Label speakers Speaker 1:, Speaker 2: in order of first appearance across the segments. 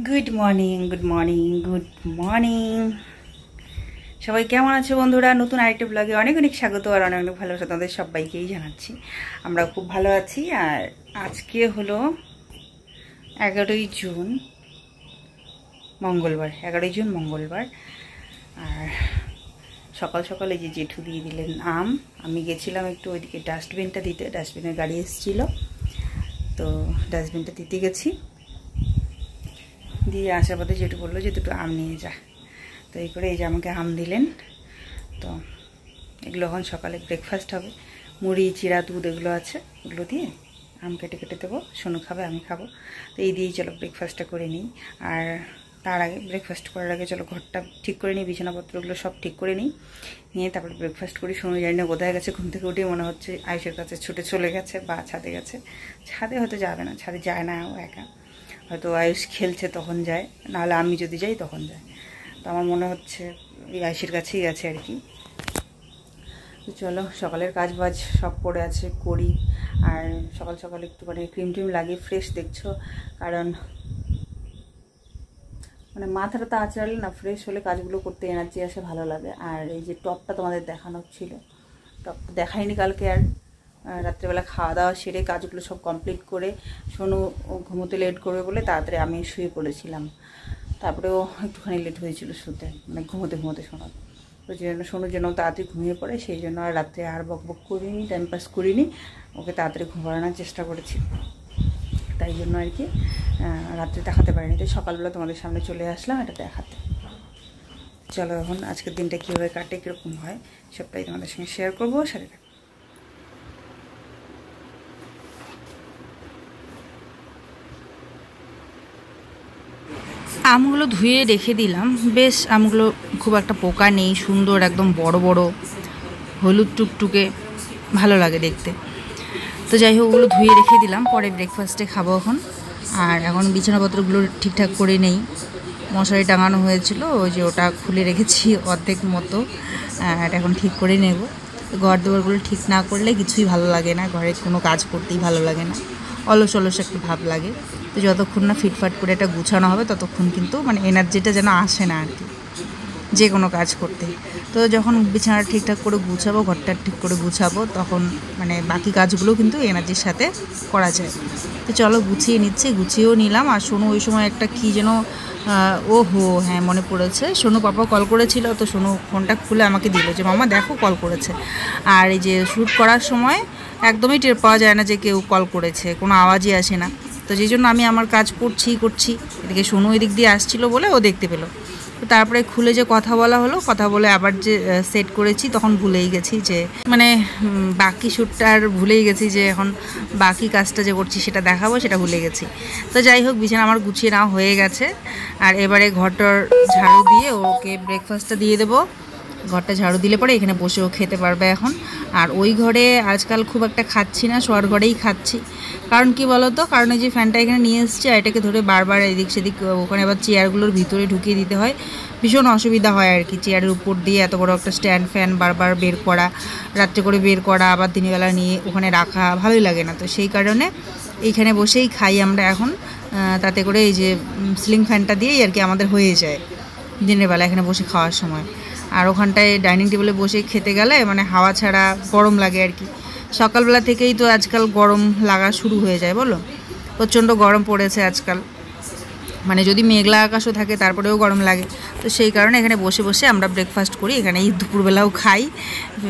Speaker 1: Good morning good morning good morning. সবাই কেমন আছে বন্ধুরা? নতুন আরেকটা ব্লগে অনেক অনেক স্বাগত আর অনেক অনেক ভালোবাসা তোমাদের সবাইকেই জানাচ্ছি। আমরা খুব ভালো আছি। আর আজকে হলো 11ই জুন মঙ্গলবার, 11ই জুন মঙ্গলবার। আর সকাল সকালে যে জেঠু দিয়ে দিলেন আম, আমি গেছিলাম একটু ওইদিকে ডাস্টবিনটা দিতে, ডাস্টবিনের গাড়ি এসেছিলো, তো ডাস্টবিনটা দিতে গেছি। দিয়ে আসার পথে জেঠু বললো যে দুটো আম নিয়ে যা, তো এই করে এই যে আমাকে আম দিলেন। তো এগুলো এখন সকালে ব্রেকফাস্ট হবে, মুড়ি চিড়া দুধ এগুলো আছে, ওগুলো দিয়ে আম কেটে কেটে দেবো, সোনু খাবে আমি খাবো। তো এই দিয়েই চলো ব্রেকফাস্টটা করে নিই। আর তার আগে ব্রেকফাস্ট করার আগে চলো ঘরটা ঠিক করে নিই, বিছানাপত্রগুলো সব ঠিক করে নিই, নিয়ে তারপরে ব্রেকফাস্ট করি। সোনু জানি না কোথায় গেছে, ঘুম থেকে উঠে মনে হচ্ছে আয়ুষের কাছে ছুটে চলে গেছে বা ছাদে গেছে। ছাদে হয়তো যাবে না, ছাদে যায় না ও একা, হয়তো আয়ুষ খেলছে তখন যায়, নাহলে আমি যদি যাই তখন যায়। তো আমার মনে হচ্ছে এই আয়ুষের কাছেই গেছে আর কি। তো চলো সকালের কাজ বাজ সব পড়ে আছে করি। আর সকাল সকাল একটুখানি ক্রিম টিম লাগিয়ে ফ্রেশ দেখছো, কারণ মানে মাথাটা তো আঁচড়ালে না ফ্রেশ হলে কাজগুলো করতে এনার্জি আসে, ভালো লাগে। আর এই যে টপটা তোমাদের দেখানো ছিল, টপটা দেখাইনি কালকে। আর রাত্রেবেলা খাওয়া দাওয়া সেরে কাজগুলো সব কমপ্লিট করে সোনু ঘুমোতে লেট করবে বলে তাড়াতাড়ি আমি শুয়ে পড়েছিলাম। তারপরেও একটুখানি লেট হয়েছিল শুতে, মানে ঘুমোতে শোনার। ওই জন্য সোনুর জন্য তাড়াতাড়ি ঘুমিয়ে পড়ে, সেই জন্য আর রাত্রে আর বকবক করিনি, টাইম পাস করিনি, ওকে তাড়াতাড়ি ঘুমানোর চেষ্টা করেছি। তাই জন্য আর কি রাত্রে দেখাতে পারিনি, তাই সকালবেলা তোমাদের সামনে চলে আসলাম এটা দেখাতে। চলো এখন আজকের দিনটা কীভাবে কাটে, কীরকম হয় সবটাই তোমাদের সঙ্গে শেয়ার করবো, সাথে থাকো। আমগুলো ধুয়ে রেখে দিলাম, বেশ আমগুলো খুব একটা পোকা নেই, সুন্দর একদম বড় বড় হলুদ টুকটুকে, ভালো লাগে দেখতে। তো যাই হোক ওগুলো ধুয়ে রেখে দিলাম, পরে ব্রেকফাস্টে খাবো এখন। আর এখন বিছানাপত্রগুলো ঠিকঠাক করে নেই, মশারি টাঙানো হয়েছিল ওই যে ওটা খুলে রেখেছি অর্ধেক মতো, আর এখন ঠিক করে নেব। ঘর দুয়ারগুলো ঠিক না করলে কিছুই ভালো লাগে না, ঘরে কোনো কাজ করতেই ভালো লাগে না, অলস অলস একটা ভাব লাগে। তো যতক্ষণ না ফিটফাট করে এটা গুছানো হবে ততক্ষণ কিন্তু মানে এনার্জিটা যেন আসে না আর কি যে কোনো কাজ করতে। তো যখন বিছানাটা ঠিকঠাক করে গুছাবো, ঘরটা ঠিক করে গুছাবো, তখন মানে বাকি কাজগুলো কিন্তু এনার্জির সাথে করা যায়। তো চলো গুছিয়ে নিচ্ছি, গুছিয়েও নিলাম। আর সোনু ওই সময় একটা কী যেন হ্যাঁ মনে পড়েছে, সোনু পাপা কল করেছিল, তো সোনু ফোনটা খুলে আমাকে দিল যে মামা দেখো কল করেছে। আর এই যে শ্যুট করার সময় একদমই টের পাওয়া যায় না যে কেউ কল করেছে, কোনো আওয়াজই আসে না। তো যেই জন্য আমি আমার কাজ করছি, এদিকে সোনু এদিক দিয়ে আসছিলো বলে ও দেখতে পেলো। তো তারপরে খুলে যে কথা বলা হলো, কথা বলে আবার যে সেট করেছি, তখন ভুলেই গেছি যে মানে বাকি শ্যুটটা আর ভুলেই গেছি যে এখন বাকি কাজটা যে করছি সেটা দেখাবো, সেটা ভুলে গেছি। তো যাই হোক বিছানা আমার গুছিয়ে নেওয়া হয়ে গেছে। আর এবারে ঘরটার ঝাড়ু দিয়ে ওকে ব্রেকফাস্টটা দিয়ে দেবো। ঘরটা ঝাড়ু দিলে পরে এখানে বসেও খেতে পারবে এখন। আর ওই ঘরে আজকাল খুব একটা খাচ্ছি না, শোয়ার ঘরেই খাচ্ছি। কারণ কি বলো তো, কারণ এই যে ফ্যানটা এখানে নিয়ে এসেছি, আর এটাকে ধরে বারবার এদিক সেদিক, ওখানে আবার চেয়ারগুলোর ভিতরে ঢুকিয়ে দিতে হয়, ভীষণ অসুবিধা হয় আর কি। চেয়ারের উপর দিয়ে এত বড় একটা স্ট্যান্ড ফ্যান বারবার বের করা, রাত্রে করে বের করা, আবার দিনের বেলা নিয়ে ওখানে রাখা ভালোই লাগে না। তো সেই কারণে এইখানে বসেই খাই আমরা এখন। তাতে করে এই যে সিলিং ফ্যানটা দিয়েই আর কি আমাদের হয়ে যায় দিনের বেলা এখানে বসে খাওয়ার সময়। আর ওখানটায় ডাইনিং টেবিলে বসে খেতে গেলে মানে হাওয়া ছাড়া গরম লাগে আর কি। সকালবেলা থেকেই তো আজকাল গরম লাগা শুরু হয়ে যায়, বলো, প্রচণ্ড গরম পড়েছে আজকাল। মানে যদি মেঘলা আকাশও থাকে তারপরেও গরম লাগে। তো সেই কারণে এখানে বসে বসে আমরা ব্রেকফাস্ট করি, এখানে এই দুপুরবেলাও খাই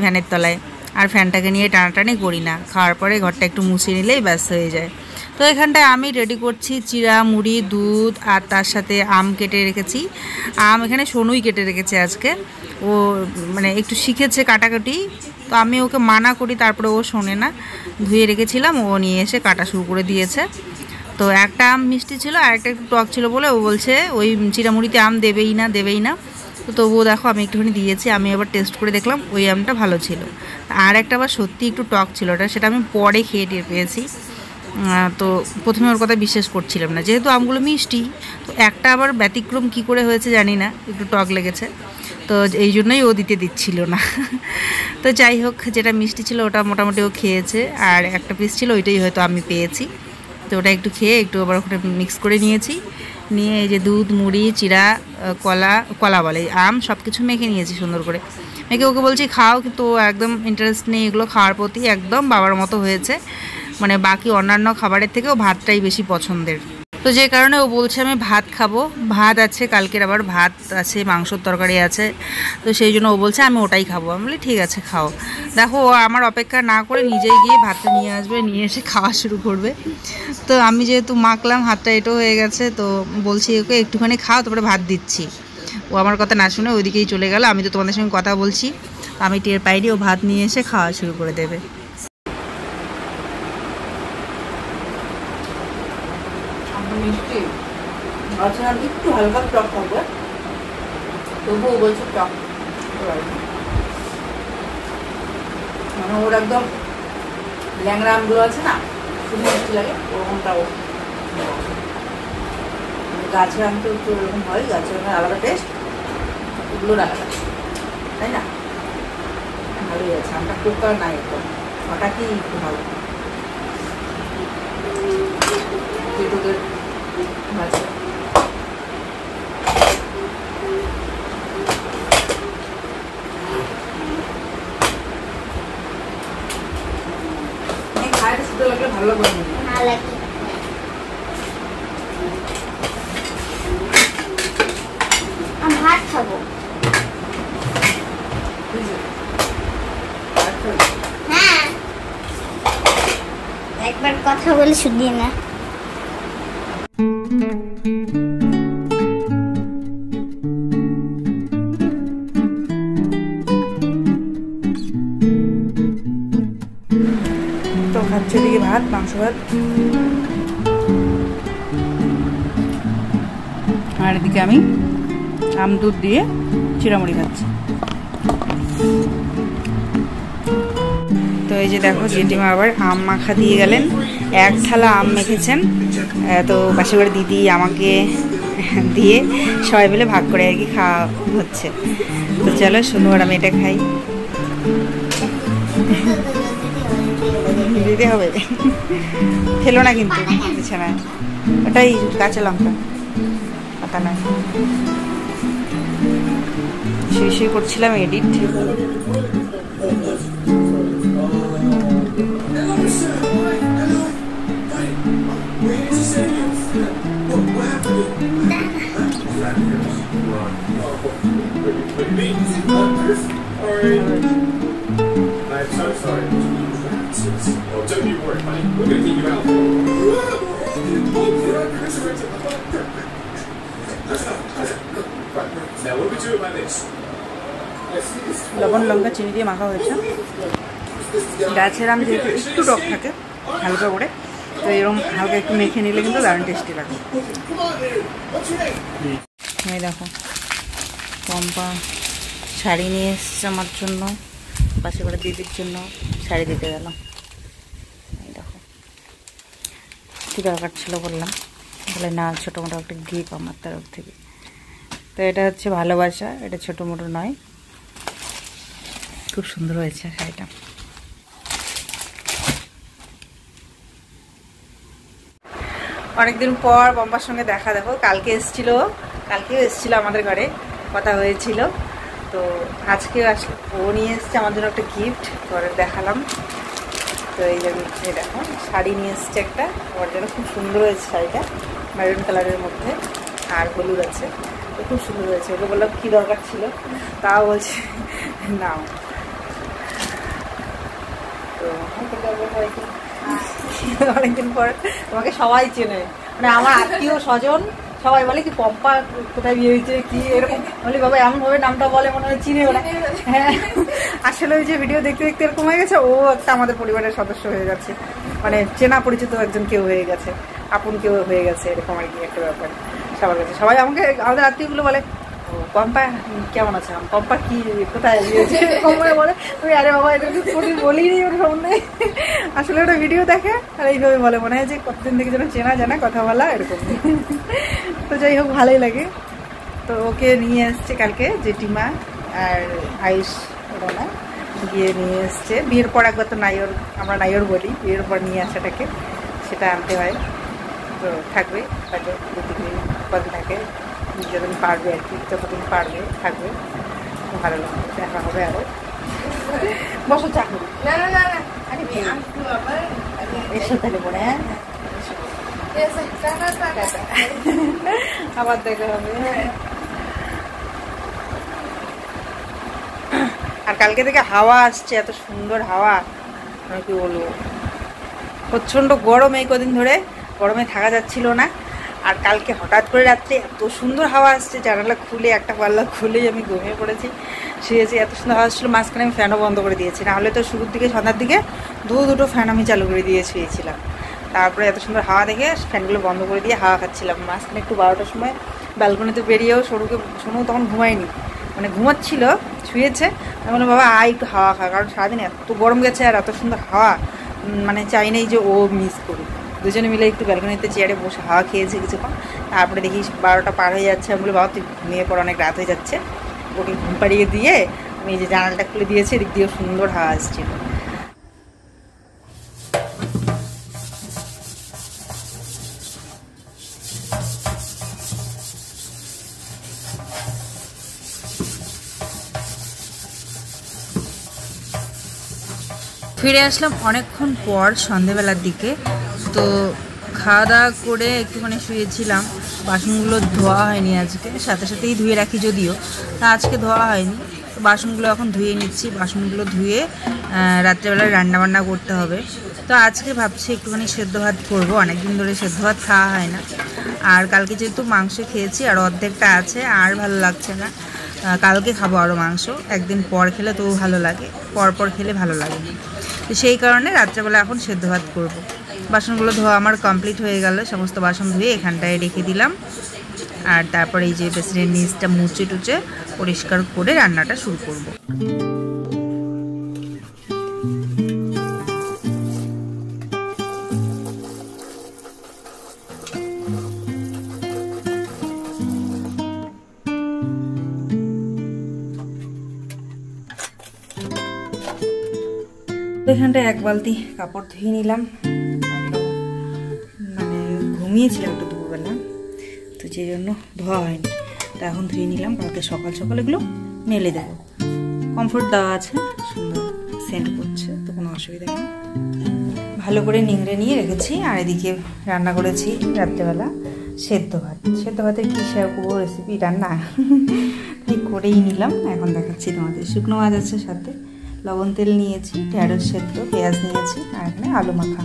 Speaker 1: ফ্যানের তলায়। আর ফ্যানটাকে নিয়ে টানাটানি করি না, খাওয়ার পরে ঘরটা একটু মুছে নিলেই ব্যাস হয়ে যায়। তো এখানটায় আমি রেডি করছি চিড়া মুড়ি দুধ, আর তার সাথে আম কেটে রেখেছি। আম এখানে সোনুই কেটে রেখেছে আজকে, ও মানে একটু শিখেছে কাটাকাটি, তো আমি ওকে মানা করি, তারপরে ও শোনে না। ধুয়ে রেখেছিলাম, ও নিয়ে এসে কাটা শুরু করে দিয়েছে। তো একটা আম মিষ্টি ছিল আর একটা একটু টক ছিল বলে ও বলছে ওই চিড়ামুড়িতে আম দেবেই না। তো তবুও দেখো আমি একটুখানি দিয়েছি। আমি আবার টেস্ট করে দেখলাম ওই আমটা ভালো ছিল, আর একটা আবার সত্যি একটু টক ছিল, সেটা আমি পরে খেয়ে টের পেয়েছি। তো প্রথমে ওর কথা বিশ্বাস করছিলাম না, যেহেতু আমগুলো মিষ্টি। তো একটা আবার ব্যতিক্রম কি করে হয়েছে জানি না, একটু টক লেগেছে, তো এই জন্যই ও দিতে দিচ্ছিল না। তো যাই হোক, যেটা মিষ্টি ছিল ওটা মোটামুটি ও খেয়েছে, আর একটা পিস ছিল ওইটাই হয়তো আমি পেয়েছি। তো ওটা একটু খেয়ে একটু আবার ওখানে মিক্স করে নিয়েছি, নিয়ে এই যে দুধ মুড়ি চিড়া কলা কলা বলে আম সব কিছু মেখে নিয়েছি সুন্দর করে মেখে ওকে বলছি খাও, কিন্তু একদম ইন্টারেস্ট নেই এগুলো খাওয়ার প্রতি, একদম বাবার মতো হয়েছে। মানে বাকি অন্যান্য খাবারের থেকেও ভাতটাই বেশি পছন্দের। তো যে কারণে ও বলছে আমি ভাত খাবো, ভাত আছে কালকের, আবার ভাত আছে, মাংসর তরকারি আছে, তো সেই জন্য ও বলছে আমি ওটাই খাবো। আমি বলি ঠিক আছে খাও। দেখো ও আমার অপেক্ষা না করে নিজেই গিয়ে ভাতটা নিয়ে আসবে, নিয়ে এসে খাওয়া শুরু করবে। তো আমি যেহেতু মাখলাম হাতটা এঁটো হয়ে গেছে, তো বলছি ওকে একটুখানি খাও তারপরে ভাত দিচ্ছি। ও আমার কথা না শুনে ওইদিকেই চলে গেল। আমি তো তোমাদের সঙ্গে কথা বলছি, আমি টের পাইনি ও ভাত নিয়ে এসে খাওয়া শুরু করে দেবে। মিষ্টি আচ্ছা, একটু হালকা টক হবে, তবুও বলছে টক মানে ওর একদম ল্যাংড়া আমগুলো আছে না, শুধু মিষ্টি লাগে, ওরকমটাও গাছের আম তো একটু ওরকম হয়, গাছের আমের আলাদা টেস্ট, ওগুলোর আলাদা, তাই না? ভালোই আছে আমটা, পোকা নাই একদম, হঠাৎই একটু ভালো যেটুকের মাঝে। খায় শুধু লাগলে ভালো লাগবে,
Speaker 2: ভাত খাবো। হ্যাঁ একবার কথা বলে শুনিয়ে না।
Speaker 1: তো খাচ্ছে দিকে ভাত, মাংস ভাত, আর এদিকে আমি আম দুধ দিয়ে চিড়ামুড়ি খাচ্ছি। তো এই যে দেখো জেঠিমা আবার আম মাখা দিয়ে গেলেন, এক থালা আম মেখেছেন। তো পাশে করে দিদি আমাকে দিয়ে সবাই মিলে ভাগ করে আর কি খাওয়া হচ্ছে। তো চলো সুন্দর আমি এটা খাই। দিতে হবে, ফেলো না কিন্তু বিছানায়, ওটাই কাঁচা লঙ্কা পাতা নয়। শুয়ে করছিলাম edit.
Speaker 3: I'm so sorry. Oh, don't you worry, buddy. We're gonna get you out. Now, what do we do about this?
Speaker 1: লবণ লঙ্কা চিনি দিয়ে মাখা হয়েছে। গাছের আম যেহেতু একটু টক থাকে হালকা করে, তো এরকম হালকা একটু মেখে নিলে কিন্তু দারুণ টেস্টি লাগে। এই দেখো পম্পা শাড়ি নিয়ে এসছে আমার জন্য, পাশে করে দিদির জন্য শাড়ি দিতে গেলাম। এই দেখো কী দরকার ছিল বললাম, বলে না ছোটো মোটো একটা গিফট আমার তরফ থেকে। তো এটা হচ্ছে ভালোবাসা, এটা ছোটো মোটো নয়, খুব সুন্দর হয়েছে শাড়িটা। অনেকদিন পর পম্পার সঙ্গে দেখা, দেখো কালকেও এসেছিলো আমাদের ঘরে, কথা হয়েছিল। তো আজকেও আসলে ও নিয়ে এসছে আমার জন্য একটা গিফট, ঘরে দেখালাম। তো এই যে দেখো শাড়ি নিয়ে এসছে একটা, আমার জন্য খুব সুন্দর হয়েছে শাড়িটা, মেরুন কালারের মধ্যে আর হলুদ আছে, তো খুব সুন্দর হয়েছে। ওকে বললাম কী দরকার ছিল, তাও বলছে নাও। তো অনেকদিন পর তোমাকে সবাই চেনে, মানে আমার আত্মীয় স্বজন সবাই বলে কি পম্পা কোথায় বিয়ে হয়েছে কি এরকম, বলি বাবা এমনভাবে নামটা বলে মনে হয় চিনে ওরা। হ্যাঁ আসলে ওই যে ভিডিও দেখতে দেখতে এরকম হয়ে গেছে, ও একটা আমাদের পরিবারের সদস্য হয়ে গেছে, মানে চেনা পরিচিত একজন কেউ হয়ে গেছে, আপন কেউ হয়ে গেছে, এরকম আর কি একটা ব্যাপার সবার কাছে। সবাই আমাকে আমাদের আত্মীয়গুলো বলে ও পম্পা কেমন আছে, পম্পা কি কোথায় বিয়েছে এরকম বলে। তুমি আরে বাবা এদেরকে কোনোদিন বলিনি ওর সামনে, আসলে ওটা ভিডিও দেখে আর এইভাবে বলে, মনে হয় যে কতদিন থেকে যেন চেনা জানা কথা বলা এরকম। তো যাই হোক ভালোই লাগে। তো ওকে নিয়ে এসছে কালকে জেঠিমা আর আয়ুষ, ওরা না গিয়ে নিয়ে এসছে। বিয়ের পর একবার তো নাইয়র, আমরা নাইয়র বলি, বিয়ের পর নিয়ে আসাটাকে, সেটা আনতে হয়। তো থাকবে তাকে উৎপাদ থাকে, যতদিন পারবে আর কি, যতদিন পারবে থাকবে, ভালো লাগবে। দেখা হবে আরও। বসো চা করি। এসো তাহলে পরে, হ্যাঁ আবার দেখা হবে। আর কালকে থেকে হাওয়া আসছে, এত সুন্দর হাওয়া, আমি কি বলবো। প্রচণ্ড গরম এই কদিন ধরে, গরমে থাকা যাচ্ছিল না। আর কালকে হঠাৎ করে রাত্রে এত সুন্দর হাওয়া আসছে, জানালা খুলে একটা পাল্লা খুলেই আমি ঘুমিয়ে পড়েছি, শুয়েছি। এত সুন্দর হাওয়া আসছিলো, মাঝখানে আমি ফ্যানও বন্ধ করে দিয়েছি, নাহলে তো শুরুর দিকে সন্ধ্যার দিকে দুটো ফ্যান আমি চালু করে দিয়ে শুয়েছিলাম। তারপরে এত সুন্দর হাওয়া দেখে ফ্যানগুলো বন্ধ করে দিয়ে হাওয়া খাচ্ছিলাম। মাঝখানে একটু 12টার সময় ব্যালকনিতে বেরিয়েও সোনু তখন ঘুমায়নি, মানে ঘুমাচ্ছিল, শুয়েছে। আমি বললাম বাবা আয় একটু হাওয়া খা, কারণ সারাদিন এত গরম গেছে আর এত সুন্দর হাওয়া, মানে চাই নেই যে ও মিস করুক। দুজনে মিলে একটু ব্যালকনিতে চেয়ারে বসে হাওয়া খেয়েছে কিছুক্ষণ। তারপরে দেখি 12টা পার হয়ে যাচ্ছে। আমি বলি বাবা তুই ঘুমিয়ে পর, অনেক রাত হয়ে যাচ্ছে। ওকে ঘুম পাড়িয়ে দিয়ে আমি এই যে জানালাটা খুলে দিয়েছি, এদিক দিয়েও সুন্দর হাওয়া আসছিল। ফিরে আসলাম অনেকক্ষণ পর সন্ধেবেলার দিকে। তো খাওয়া দাওয়া করে একটুখানি শুয়েছিলাম। বাসনগুলো ধোয়া হয়নি আজকে, সাথে সাথেই ধুয়ে রাখি যদিও, তা আজকে ধোয়া হয়নি। তো বাসনগুলো এখন ধুয়ে নিচ্ছি। বাসনগুলো ধুয়ে রাত্রেবেলায় রান্নাবান্না করতে হবে। তো আজকে ভাবছি একটুখানি সেদ্ধ ভাত করবো, অনেকদিন ধরে সেদ্ধ ভাত খাওয়া হয় না। আর কালকে যেহেতু মাংস খেয়েছি আর অর্ধেকটা আছে, আর ভালো লাগছে না। কালকে খাবো আরও মাংস, একদিন পর খেলে তো ভালো লাগে, পর খেলে ভালো লাগে না। তো সেই কারণে রাত্রেবেলা এখন সেদ্ধ ভাত করবো। বাসনগুলো ধোয়া আমার কমপ্লিট হয়ে গেল, সমস্ত বাসন ধুয়ে এখানটায় রেখে দিলাম। আর তারপরে এই যে বেসিনের নিচটা মুছে টুচে পরিষ্কার করে রান্নাটা শুরু করব। এখানটায় এক বালতি কাপড় ধুয়ে নিলাম, মানে ঘুমিয়েছিলাম একটু দুপুরবেলা, তো সেই জন্য ধোয়া হয়নি। তো এখন ধুয়ে নিলাম, কালকে সকাল সকাল এগুলো মেলে দেবো। কমফোর্ট দেওয়া আছে, সুন্দর সেন্ট করছে, তো কোনো অসুবিধা নেই। ভালো করে নিংড়ে নিয়ে রেখেছি। আর এদিকে রান্না করেছি রাত্রেবেলা সেদ্ধ ভাত। সেদ্ধ ভাতের কী শেয়ার করবো রেসিপি, রান্না তাই করেই নিলাম। এখন দেখাচ্ছি তোমাদের। শুকনো মাছ আছে, সাথে লবণ তেল নিয়েছি, ঢেঁড়স সেদ্ধ, পেঁয়াজ নিয়েছি, আর এখানে আলু মাখা।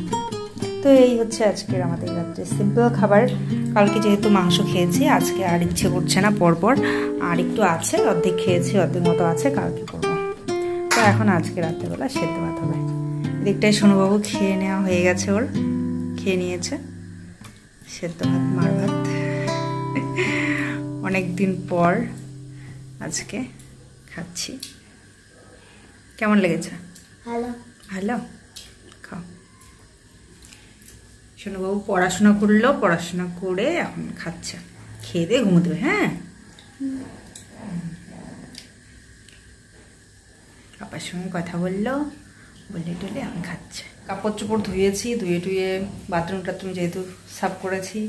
Speaker 1: তো এই হচ্ছে আজকের আমাদের রাত্রে সিম্পল খাবার। কালকে যেহেতু মাংস খেয়েছি, আজকে আর ইচ্ছে করছে না, পরপর আর একটু আছে, অর্ধেক খেয়েছি, অর্ধেক মতো আছে, কালকে করবো। তো এখন আজকে রাত্রেবেলা সেদ্ধ ভাত হবে। এদিকটায় সোনুবাবু খেয়ে নেওয়া হয়ে গেছে, ওর খেয়ে নিয়েছে সেদ্ধ ভাত, মার ভাত। অনেক দিন পর আজকে খাচ্ছি। কেমন লেগেছে?
Speaker 2: ভালো।
Speaker 1: ভালো, খাও। সোনুবাবু পড়াশোনা করলো, পড়াশোনা করে এখন খাচ্ছে, খেয়ে দিয়ে ঘুমোতে হবে। হ্যাঁ, পাপার সঙ্গে কথা বললো, বলে টলে এখন খাচ্ছে। কাপড় চোপড় ধুয়েছি, ধুয়ে টুয়ে বাথরুম টাথরুম যেহেতু সাফ করেছি,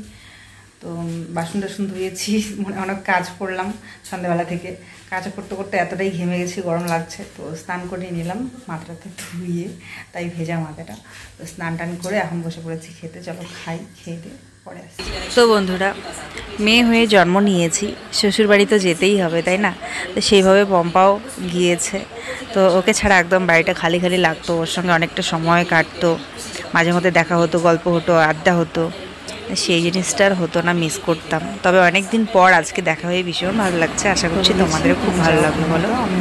Speaker 1: তো বাসন টাসন ধুয়েছি, মানে অনেক কাজ করলাম সন্ধ্যাবেলা থেকে। কাজ করতে করতে এতটাই ঘেমে গেছি, গরম লাগছে, তো স্নান করে নিলাম মাথাটাতে ধুয়ে, তাই ভেজা মাথাটা। তো স্নান টান করে এখন বসে পড়েছি খেতে। চলো খাই, খেয়ে দিয়ে পরে আসছি। তো বন্ধুরা, মেয়ে হয়ে জন্ম নিয়েছি, শ্বশুরবাড়ি তো যেতেই হবে, তাই না? তো সেইভাবে পম্পাও গিয়েছে। তো ওকে ছাড়া একদম বাড়িটা খালি খালি লাগতো, ওর সঙ্গে অনেকটা সময় কাটতো, মাঝে মধ্যে দেখা হতো, গল্প হতো, আড্ডা হতো। সেই জিনিসটার হতো না, মিস করতাম। তবে অনেক দিন পর আজকে দেখা হয়ে ভীষণ ভালো লাগছে। আশা করছি তোমাদেরও খুব ভালো লাগবে। বলো, আমি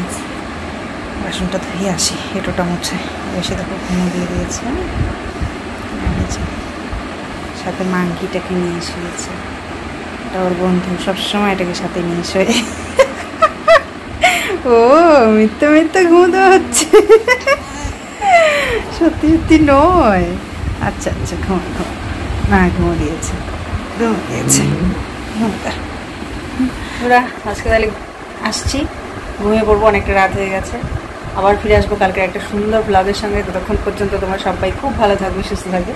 Speaker 1: বাসনটা ধুয়ে আসি, এটোটা মুছে এসে দেখো ঘুমো দিয়ে দিয়েছে। সাথে মাংকিটাকে নিয়ে শুয়েছে, এটা ওর বন্ধু, সবসময় এটাকে সাথে নিয়ে শুয়ে। ও মিথ্যে মিথ্যে ঘুমোতে হচ্ছে, সত্যি সত্যি নয়। আচ্ছা আচ্ছা, ঘুমো ঘুমো। না, ঘুমো দিয়েছে, ঘুমো দিয়েছে। ওরা আজকে তাহলে আসছি, ঘুমিয়ে পড়বো, অনেকটা রাত হয়ে গেছে। আবার ফিরে আসবো কালকে একটা সুন্দর ব্লগের সঙ্গে। ততক্ষণ পর্যন্ত তোমরা সবাই খুব ভালো থাকবে, সুস্থ থাকবে।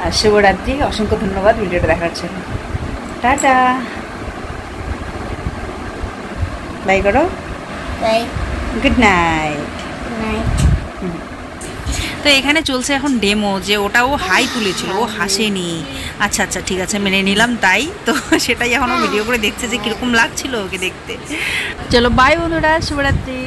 Speaker 1: আর শুভরাত্রি, অসংখ্য ধন্যবাদ ভিডিওটা দেখার জন্য। টাটা, বাই করো,
Speaker 2: বাই।
Speaker 1: Good night.
Speaker 2: নাইট।
Speaker 1: তো এখানে চলছে এখন ডেমো, যে ওটা ও হাই তুলেছিল, ও হাসেনি। আচ্ছা আচ্ছা ঠিক আছে, মেনে নিলাম তাই। তো সেটাই এখনও ভিডিও করে দেখছে যে কীরকম লাগছিল ওকে দেখতে। চলো বাই বন্ধুরা, শুভরাত্রি।